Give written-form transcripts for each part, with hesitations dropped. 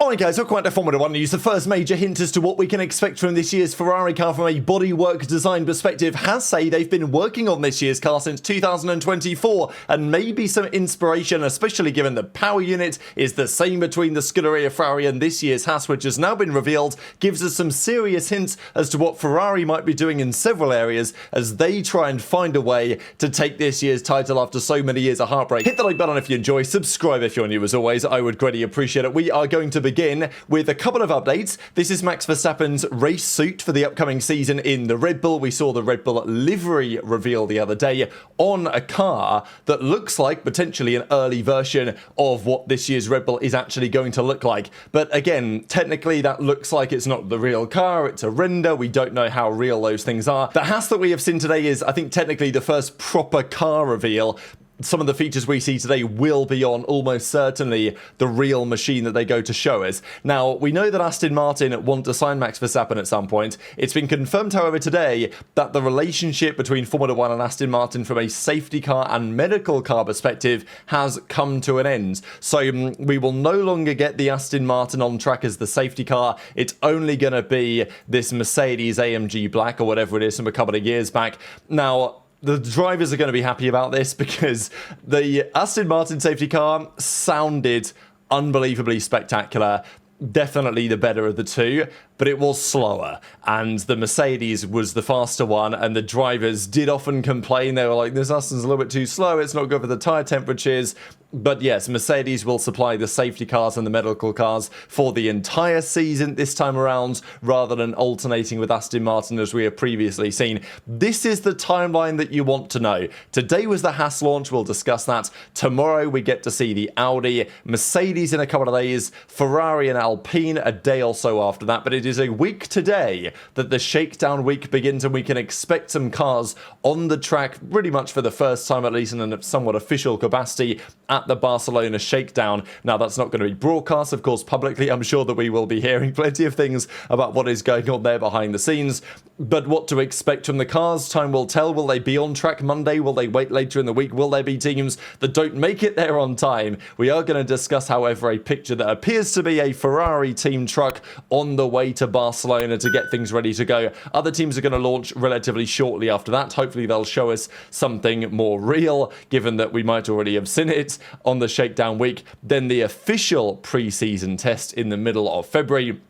Alright guys, welcome back to Formula 1 News. The first major hint as to what we can expect from this year's Ferrari car from a bodywork design perspective. Haas say they've been working on this year's car since 2024 and maybe some inspiration, especially given the power unit is the same between the Scuderia Ferrari and this year's Haas, which has now been revealed, gives us some serious hints as to what Ferrari might be doing in several areas as they try and find a way to take this year's title after so many years of heartbreak. Hit the like button if you enjoy, subscribe if you're new as always, I would greatly appreciate it. We are going to begin with a couple of updates. This is Max Verstappen's race suit for the upcoming season in the Red Bull. We saw the Red Bull livery reveal the other day on a car that looks like potentially an early version of what this year's Red Bull is actually going to look like. But again, technically that looks like it's not the real car, it's a render. We don't know how real those things are. The Haas that we have seen today is, I think, technically the first proper car reveal. Some of the features we see today will be on almost certainly the real machine that they go to show us. Now, we know that Aston Martin want to sign Max Verstappen at some point. It's been confirmed, however, today that the relationship between Formula 1 and Aston Martin from a safety car and medical car perspective has come to an end. So we will no longer get the Aston Martin on track as the safety car. It's only going to be this Mercedes AMG Black or whatever it is from a couple of years back. Now, the drivers are going to be happy about this because the Aston Martin safety car sounded unbelievably spectacular. Definitely the better of the two, but it was slower, and the Mercedes was the faster one, and the drivers did often complain. They were like, this Aston's a little bit too slow, it's not good for the tyre temperatures. But yes, Mercedes will supply the safety cars and the medical cars for the entire season this time around, rather than alternating with Aston Martin as we have previously seen. This is the timeline that you want to know. Today was the Haas launch, we'll discuss that. Tomorrow we get to see the Audi, Mercedes in a couple of days, Ferrari and Alpine a day or so after that. But it is a week today that the shakedown week begins, and we can expect some cars on the track pretty much for the first time, at least in a somewhat official capacity, at the Barcelona shakedown. Now, that's not going to be broadcast, of course, publicly. I'm sure that we will be hearing plenty of things about what is going on there behind the scenes. But what to expect from the cars, time will tell. Will they be on track Monday? Will they wait later in the week? Will there be teams that don't make it there on time? We are going to discuss, however, a picture that appears to be a Ferrari team truck on the way to Barcelona to get things ready to go. Other teams are going to launch relatively shortly after that. Hopefully they'll show us something more real, given that we might already have seen it on the shakedown week. Then the official pre-season test in the middle of February,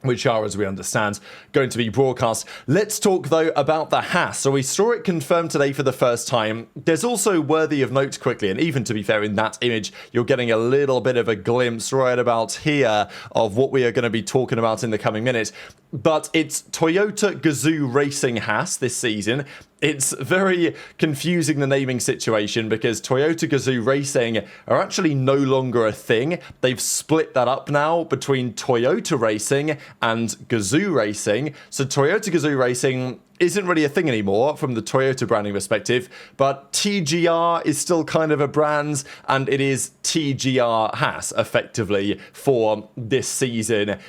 which are, as we understand, going to be broadcast. Let's talk, though, about the Haas. So we saw it confirmed today for the first time. There's also worthy of note quickly, and even to be fair, in that image, you're getting a little bit of a glimpse right about here of what we are going to be talking about in the coming minutes. But it's Toyota Gazoo Racing Haas this season. It's very confusing, the naming situation, because Toyota Gazoo Racing are actually no longer a thing. They've split that up now between Toyota Racing and Gazoo Racing. So Toyota Gazoo Racing isn't really a thing anymore from the Toyota branding perspective, but TGR is still kind of a brand, and it is TGR Haas effectively for this season.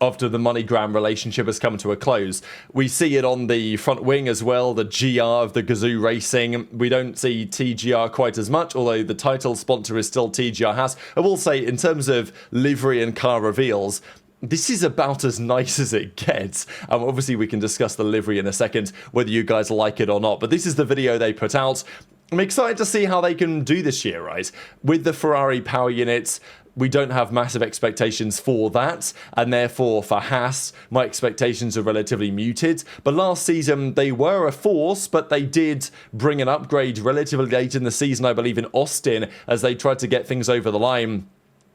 After the MoneyGram relationship has come to a close. We see it on the front wing as well, the GR of the Gazoo Racing. We don't see TGR quite as much, although the title sponsor is still TGR Haas. I will say, in terms of livery and car reveals, this is about as nice as it gets. Obviously, we can discuss the livery in a second, whether you guys like it or not. But this is the video they put out. I'm excited to see how they can do this year, right? With the Ferrari power units, we don't have massive expectations for that, and therefore for Haas, my expectations are relatively muted. But last season, they were a force, but they did bring an upgrade relatively late in the season, I believe in Austin, as they tried to get things over the line.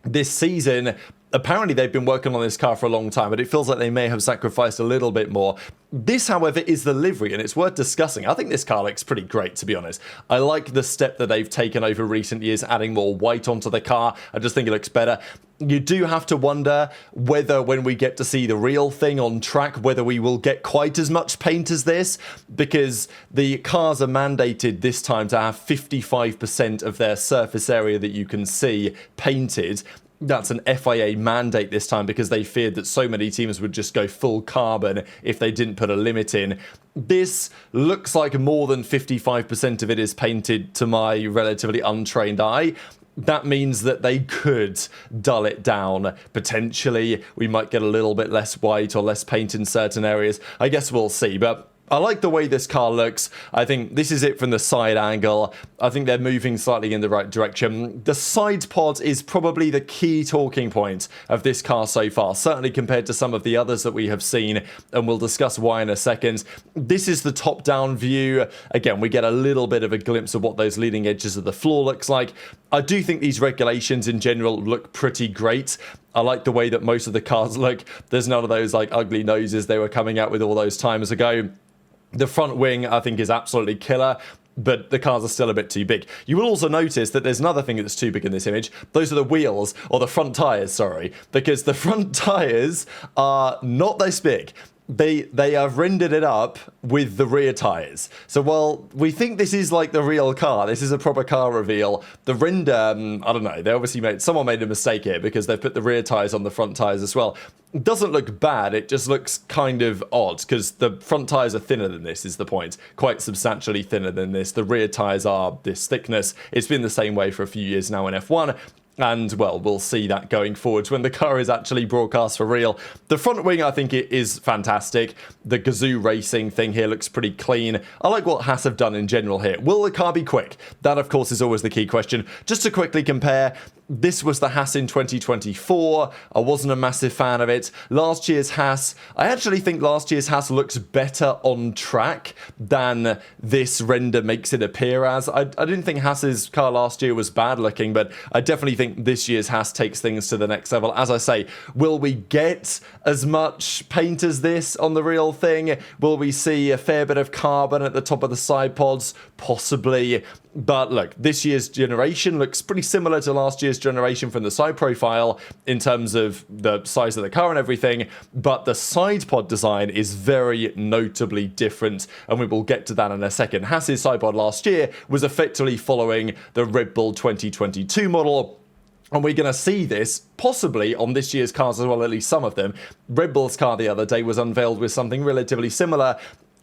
This season, apparently they've been working on this car for a long time, but it feels like they may have sacrificed a little bit more. This, however, is the livery, and it's worth discussing. I think this car looks pretty great, to be honest. I like the step that they've taken over recent years, adding more white onto the car. I just think it looks better. You do have to wonder whether, when we get to see the real thing on track, whether we will get quite as much paint as this, because the cars are mandated this time to have 55% of their surface area that you can see painted. That's an FIA mandate this time because they feared that so many teams would just go full carbon if they didn't put a limit in. This looks like more than 55% of it is painted to my relatively untrained eye. that means that they could dull it down. Potentially, we might get a little bit less white or less paint in certain areas. I guess we'll see, but I like the way this car looks. I think this is it from the side angle. I think they're moving slightly in the right direction. The side pod is probably the key talking point of this car so far, certainly compared to some of the others that we have seen, and we'll discuss why in a second. This is the top-down view. Again, we get a little bit of a glimpse of what those leading edges of the floor looks like. I do think these regulations in general look pretty great. I like the way that most of the cars look. There's none of those like ugly noses they were coming out with all those times ago. The front wing, I think, is absolutely killer, but the cars are still a bit too big. You will also notice that there's another thing that's too big in this image. Those are the wheels, or the front tyres, sorry, because the front tyres are not this big. They have rendered it up with the rear tyres. So while we think this is like the real car, this is a proper car reveal, the render, I don't know, they obviously someone made a mistake here because they've put the rear tyres on the front tyres as well. It doesn't look bad, it just looks kind of odd because the front tyres are thinner than this is the point. Quite substantially thinner than this. The rear tyres are this thickness. It's been the same way for a few years now in F1. And, well, we'll see that going forwards when the car is actually broadcast for real. The front wing, I think it is fantastic. The Gazoo Racing thing here looks pretty clean. I like what Haas have done in general here. Will the car be quick? That, of course, is always the key question. Just to quickly compare, this was the Haas in 2024. I wasn't a massive fan of it. Last year's Haas, I actually think last year's Haas looks better on track than this render makes it appear as. I didn't think Haas's car last year was bad looking, but I definitely think this year's Haas takes things to the next level. As I say, will we get as much paint as this on the real thing? Will we see a fair bit of carbon at the top of the side pods? Possibly. But look, this year's generation looks pretty similar to last year's generation from the side profile in terms of the size of the car and everything, but the side pod design is very notably different, and we will get to that in a second. Haas's side pod last year was effectively following the Red Bull 2022 model, and we're going to see this possibly on this year's cars as well, at least some of them. Red Bull's car the other day was unveiled with something relatively similar,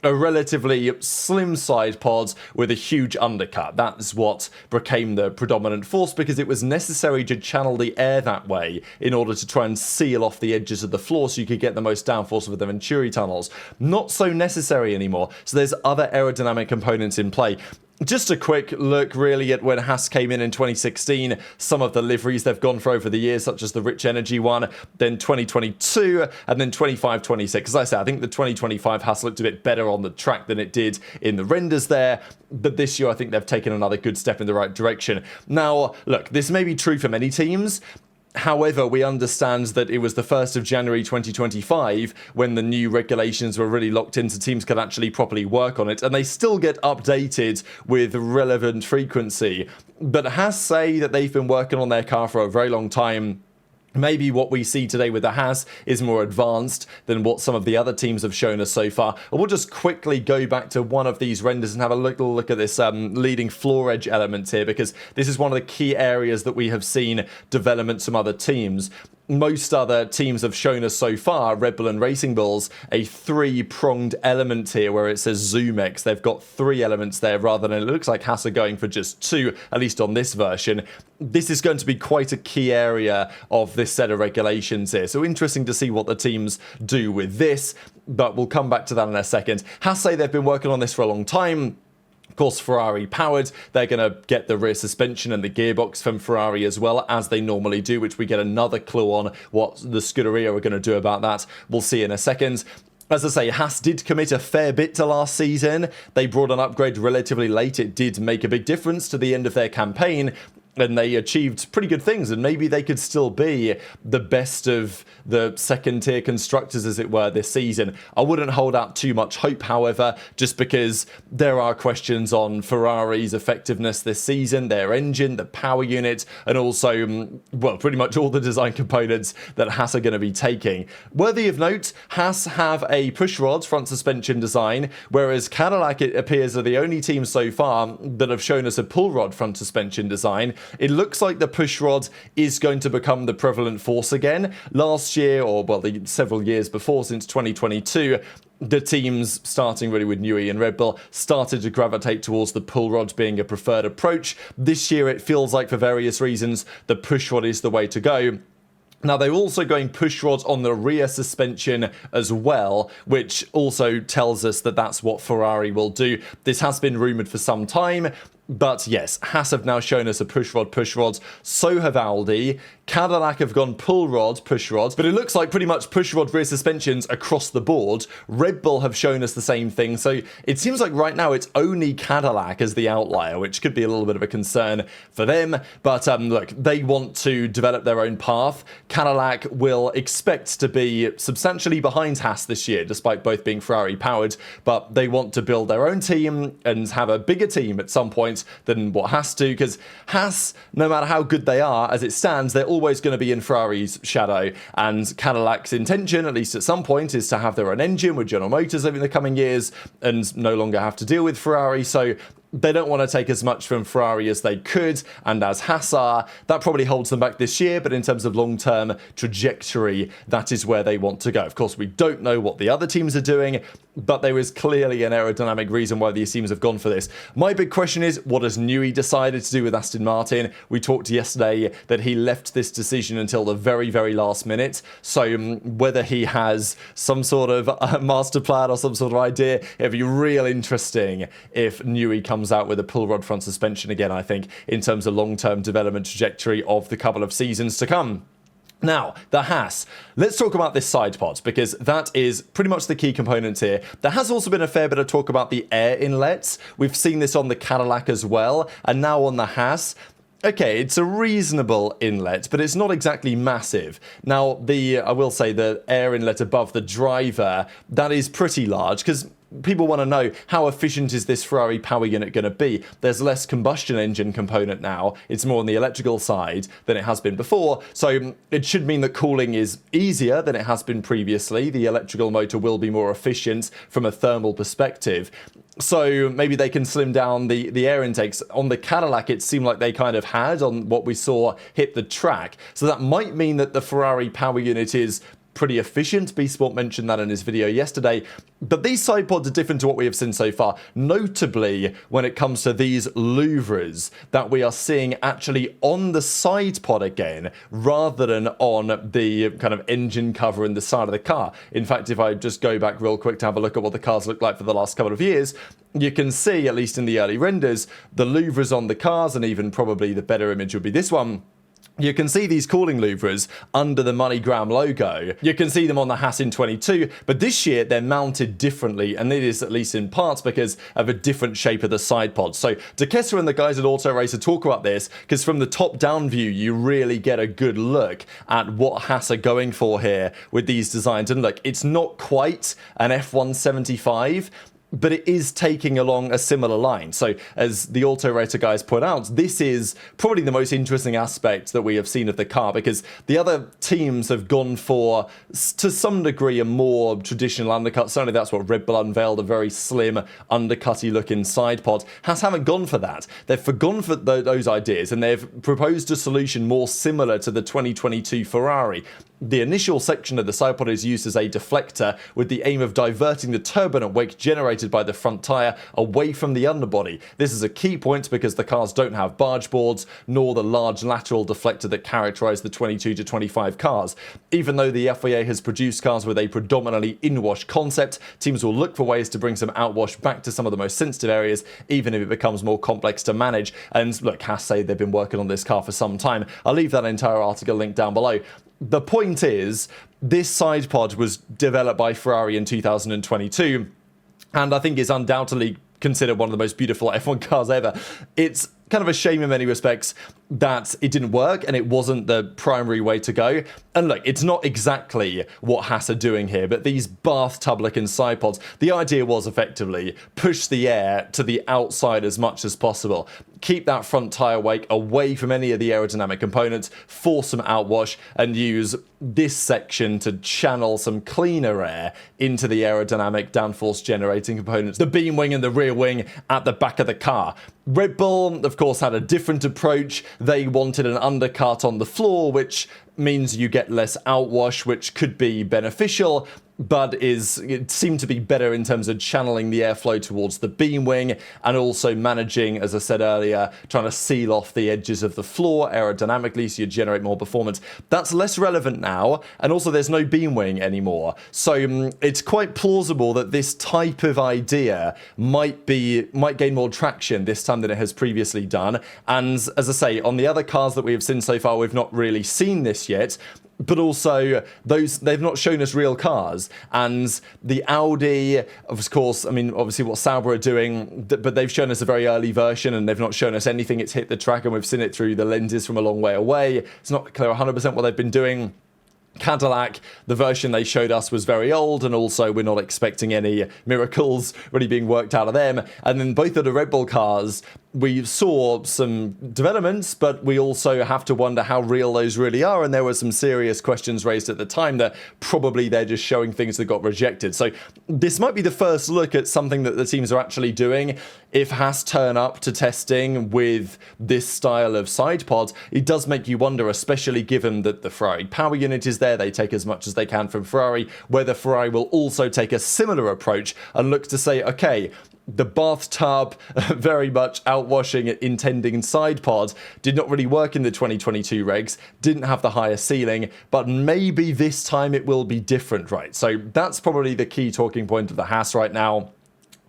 a relatively slim side pod with a huge undercut. That's what became the predominant force because it was necessary to channel the air that way in order to try and seal off the edges of the floor so you could get the most downforce with the Venturi tunnels. Not so necessary anymore, so there's other aerodynamic components in play. Just a quick look really at when Haas came in 2016, some of the liveries they've gone for over the years, such as the Rich Energy one, then 2022, and then 25-26. As I say, I think the 2025 Haas looked a bit better on the track than it did in the renders there, but this year I think they've taken another good step in the right direction. Now, look, this may be true for many teams. However, we understand that it was the 1st of January 2025 when the new regulations were really locked in so teams could actually properly work on it, and they still get updated with relevant frequency. But Haas say that they've been working on their car for a very long time. Maybe what we see today with the Haas is more advanced than what some of the other teams have shown us so far. And we'll just quickly go back to one of these renders and have a little look at this leading floor edge element here, because this is one of the key areas that we have seen developments from other teams. Most other teams have shown us so far, Red Bull and Racing Bulls, a three-pronged element here where it says ZoomX. They've got three elements there rather than it looks like Haas are going for just two, at least on this version. This is going to be quite a key area of this set of regulations here. So interesting to see what the teams do with this, but we'll come back to that in a second. Haas say they've been working on this for a long time. Of course, Ferrari-powered, they're going to get the rear suspension and the gearbox from Ferrari as well, as they normally do, which we get another clue on what the Scuderia are going to do about that. We'll see in a second. As I say, Haas did commit a fair bit to last season. They brought an upgrade relatively late. It did make a big difference to the end of their campaign, and they achieved pretty good things, and maybe they could still be the best of the second-tier constructors, as it were, this season. I wouldn't hold out too much hope, however, just because there are questions on Ferrari's effectiveness this season, their engine, the power unit, and also, well, pretty much all the design components that Haas are going to be taking. Worthy of note, Haas have a pushrod front suspension design, whereas Cadillac, it appears, are the only team so far that have shown us a pull rod front suspension design. it looks like the push rod is going to become the prevalent force again. Last year, or well, several years before, since 2022, the teams, starting really with Newey and Red Bull, started to gravitate towards the pull rod being a preferred approach. This year, it feels like, for various reasons, the push rod is the way to go. Now, they're also going push rods on the rear suspension as well, which also tells us that that's what Ferrari will do. This has been rumoured for some time. But yes, Haas have now shown us a push rods. So have Audi. Cadillac have gone pull rods, push rods. But it looks like pretty much push rod rear suspensions across the board. Red Bull have shown us the same thing. So it seems like right now it's only Cadillac as the outlier, which could be a little bit of a concern for them. But look, they want to develop their own path. Cadillac will expect to be substantially behind Haas this year, despite both being Ferrari powered. But they want to build their own team and have a bigger team at some point than what Haas do, because Haas, no matter how good they are, as it stands, they're always going to be in Ferrari's shadow, and Cadillac's intention, at least at some point, is to have their own engine with General Motors over the coming years and no longer have to deal with Ferrari, so they don't want to take as much from Ferrari as they could, and as Haas are, that probably holds them back this year, but in terms of long-term trajectory, that is where they want to go. Of course, we don't know what the other teams are doing, but there is clearly an aerodynamic reason why these teams have gone for this. My big question is, what has Newey decided to do with Aston Martin? We talked yesterday that he left this decision until the very, very last minute, so whether he has some sort of master plan or some sort of idea, it'd be real interesting if Newey comes out with a pull rod front suspension again, I think, in terms of long-term development trajectory of the couple of seasons to come. Now, the Haas. Let's talk about this side pod, because that is pretty much the key component here. There has also been a fair bit of talk about the air inlets. We've seen this on the Cadillac as well, and now on the Haas. Okay, it's a reasonable inlet, but it's not exactly massive. Now, I will say the air inlet above the driver, that is pretty large, because people want to know, how efficient is this Ferrari power unit going to be? There's less combustion engine component now. It's more on the electrical side than it has been before. So it should mean that cooling is easier than it has been previously. The electrical motor will be more efficient from a thermal perspective. So maybe they can slim down the air intakes. On the Cadillac, it seemed like they kind of had on what we saw hit the track. So that might mean that the Ferrari power unit is pretty efficient. B-Sport mentioned that in his video yesterday. But these side pods are different to what we have seen so far, notably when it comes to these louvres that we are seeing actually on the side pod again, rather than on the kind of engine cover in the side of the car. In fact, if I just go back real quick to have a look at what the cars look like for the last couple of years, you can see, at least in the early renders, the louvres on the cars, and even probably the better image would be this one. You can see these cooling louvres under the MoneyGram logo. You can see them on the Haas in 22, but this year they're mounted differently, and it is at least in parts because of a different shape of the side pod. So De Kesser and the guys at Auto Racer talk about this, because from the top-down view, you really get a good look at what Haas are going for here with these designs. And look, it's not quite an F175, but it is taking along a similar line. So as the Auto Racer guys point out, this is probably the most interesting aspect that we have seen of the car, because the other teams have gone for, to some degree, a more traditional undercut. Certainly that's what Red Bull unveiled, a very slim, undercutty looking side pod. Haas haven't gone for that. They've gone for those ideas, and they've proposed a solution more similar to the 2022 Ferrari. The initial section of the side pod is used as a deflector with the aim of diverting the turbulent wake generated by the front tyre away from the underbody. This is a key point because the cars don't have barge boards, nor the large lateral deflector that characterised the 22 to 25 cars. Even though the FIA has produced cars with a predominantly in-wash concept, teams will look for ways to bring some outwash back to some of the most sensitive areas, even if it becomes more complex to manage. And look, Haas say they've been working on this car for some time. I'll leave that entire article linked down below. The point is, this side pod was developed by Ferrari in 2022, and I think it's undoubtedly considered one of the most beautiful F1 cars ever. It's kind of a shame in many respects that it didn't work and it wasn't the primary way to go. And look, it's not exactly what Haas are doing here, but these bathtub-looking side pods, the idea was effectively push the air to the outside as much as possible. Keep that front tyre wake away from any of the aerodynamic components, force some outwash, and use this section to channel some cleaner air into the aerodynamic downforce generating components, the beam wing and the rear wing at the back of the car. Red Bull, of course, had a different approach. they wanted an undercut on the floor, which means you get less outwash, which could be beneficial, but it seemed to be better in terms of channeling the airflow towards the beam wing and also managing, as I said earlier, trying to seal off the edges of the floor aerodynamically so you generate more performance. That's less relevant now, and also there's no beam wing anymore. So it's quite plausible that this type of idea might gain more traction this time than it has previously done. And as I say, on the other cars that we have seen so far, we've not really seen this yet. But also, they've not shown us real cars. And the Audi, of course, I mean, obviously what Sauber are doing, but they've shown us a very early version and they've not shown us anything. It's hit the track and we've seen it through the lenses from a long way away. It's not clear 100% what they've been doing. Cadillac, the version they showed us was very old, and also we're not expecting any miracles really being worked out of them. And then both of the Red Bull cars, we saw some developments, but we also have to wonder how real those really are. And there were some serious questions raised at the time that probably they're just showing things that got rejected. So this might be the first look at something that the teams are actually doing. If Haas turn up to testing with this style of side pod, it does make you wonder, especially given that the Ferrari power unit is there. They take as much as they can from Ferrari, whether Ferrari will also take a similar approach and look to say, okay, the bathtub, very much outwashing, intending side pod, did not really work in the 2022 regs, didn't have the higher ceiling, but maybe this time it will be different, right? So that's probably the key talking point of the Haas right now.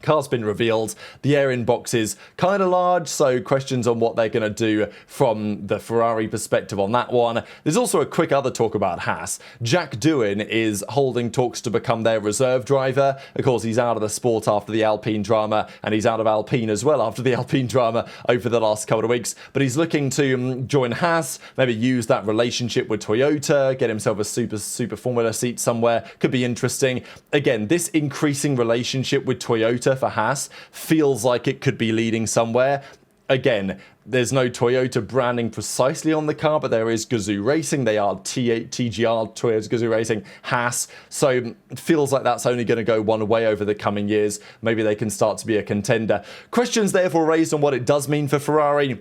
Car's been revealed. The air-in box is kind of large, so questions on what they're going to do from the Ferrari perspective on that one. There's also a quick other talk about Haas. Jack Doohan is holding talks to become their reserve driver. Of course, he's out of the sport after the Alpine drama, and he's out of Alpine as well after the Alpine drama over the last couple of weeks. But he's looking to join Haas, maybe use that relationship with Toyota, get himself a super Formula seat somewhere. Could be interesting. Again, this increasing relationship with Toyota for Haas feels like it could be leading somewhere. Again, there's no Toyota branding precisely on the car, but there is Gazoo Racing. They are TGR, Toyota Gazoo Racing, Haas. So it feels like that's only going to go one way over the coming years. Maybe they can start to be a contender. Questions therefore raised on what it does mean for Ferrari.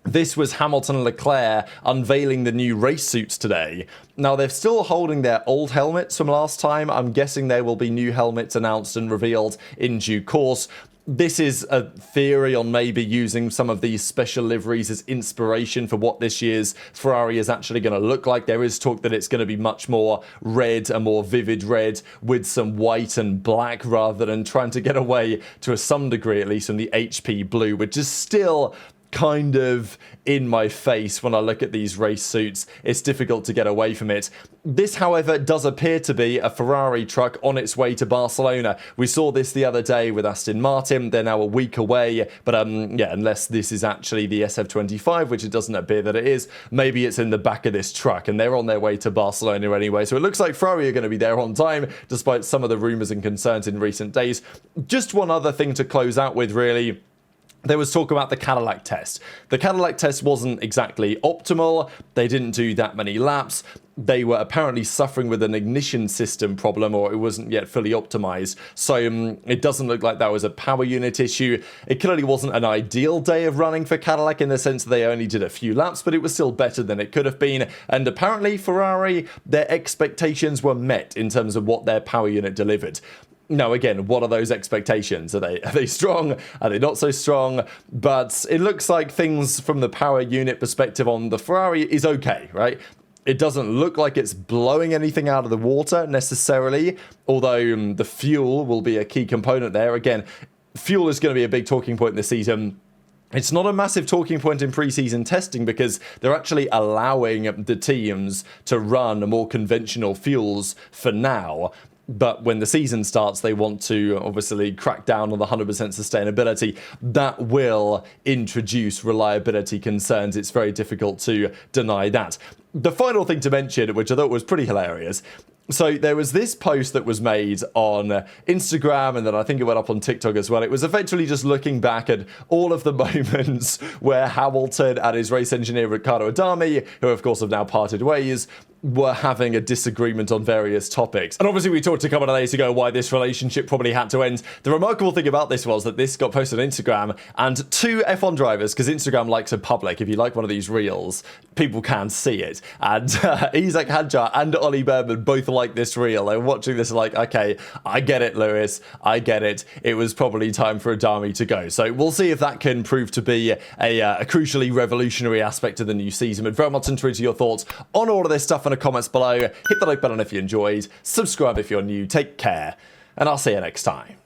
This was Hamilton and Leclerc unveiling the new race suits today. Now, they're still holding their old helmets from last time. I'm guessing there will be new helmets announced and revealed in due course. This is a theory on maybe using some of these special liveries as inspiration for what this year's Ferrari is actually going to look like. There is talk that it's going to be much more red, a more vivid red with some white and black, rather than trying to get away, to some degree at least, from the HP blue, which is still kind of in my face when I look at these race suits. It's difficult to get away from it. This, however, does appear to be a Ferrari truck on its way to Barcelona. We saw this the other day with Aston Martin. They're now a week away, but yeah, unless this is actually the SF-25, which it doesn't appear that it is, maybe it's in the back of this truck, and they're on their way to Barcelona anyway. So it looks like Ferrari are going to be there on time, despite some of the rumours and concerns in recent days. Just one other thing to close out with, really. There was talk about the Cadillac test. The Cadillac test wasn't exactly optimal. They didn't do that many laps. They were apparently suffering with an ignition system problem, or it wasn't yet fully optimized. So it doesn't look like that was a power unit issue. It clearly wasn't an ideal day of running for Cadillac in the sense that they only did a few laps, but it was still better than it could have been. And apparently Ferrari, their expectations were met in terms of what their power unit delivered. Now, again, what are those expectations? Are they strong? Are they not so strong? But it looks like things from the power unit perspective on the Ferrari is okay, right? It doesn't look like it's blowing anything out of the water necessarily, although the fuel will be a key component there. Again, fuel is going to be a big talking point this season. It's not a massive talking point in preseason testing because they're actually allowing the teams to run more conventional fuels for now. But when the season starts, they want to obviously crack down on the 100% sustainability. That will introduce reliability concerns. It's very difficult to deny that. The final thing to mention, which I thought was pretty hilarious. So there was this post that was made on Instagram, and then I think it went up on TikTok as well. It was effectively just looking back at all of the moments where Hamilton and his race engineer Riccardo Adami, who of course have now parted ways, were having a disagreement on various topics. And obviously we talked a couple of days ago why this relationship probably had to end. The remarkable thing about this was that this got posted on Instagram, and two F1 drivers, because Instagram likes it public, if you like one of these reels, people can see it. And Isaac Hadjar and Ollie Berman both like this reel. They're watching this like, okay, I get it, Lewis, I get it. It was probably time for Adami to go. So we'll see if that can prove to be a crucially revolutionary aspect of the new season. But very much intrigued to your thoughts on all of this stuff in the comments below. Hit the like button if you enjoyed, subscribe if you're new, take care, and I'll see you next time.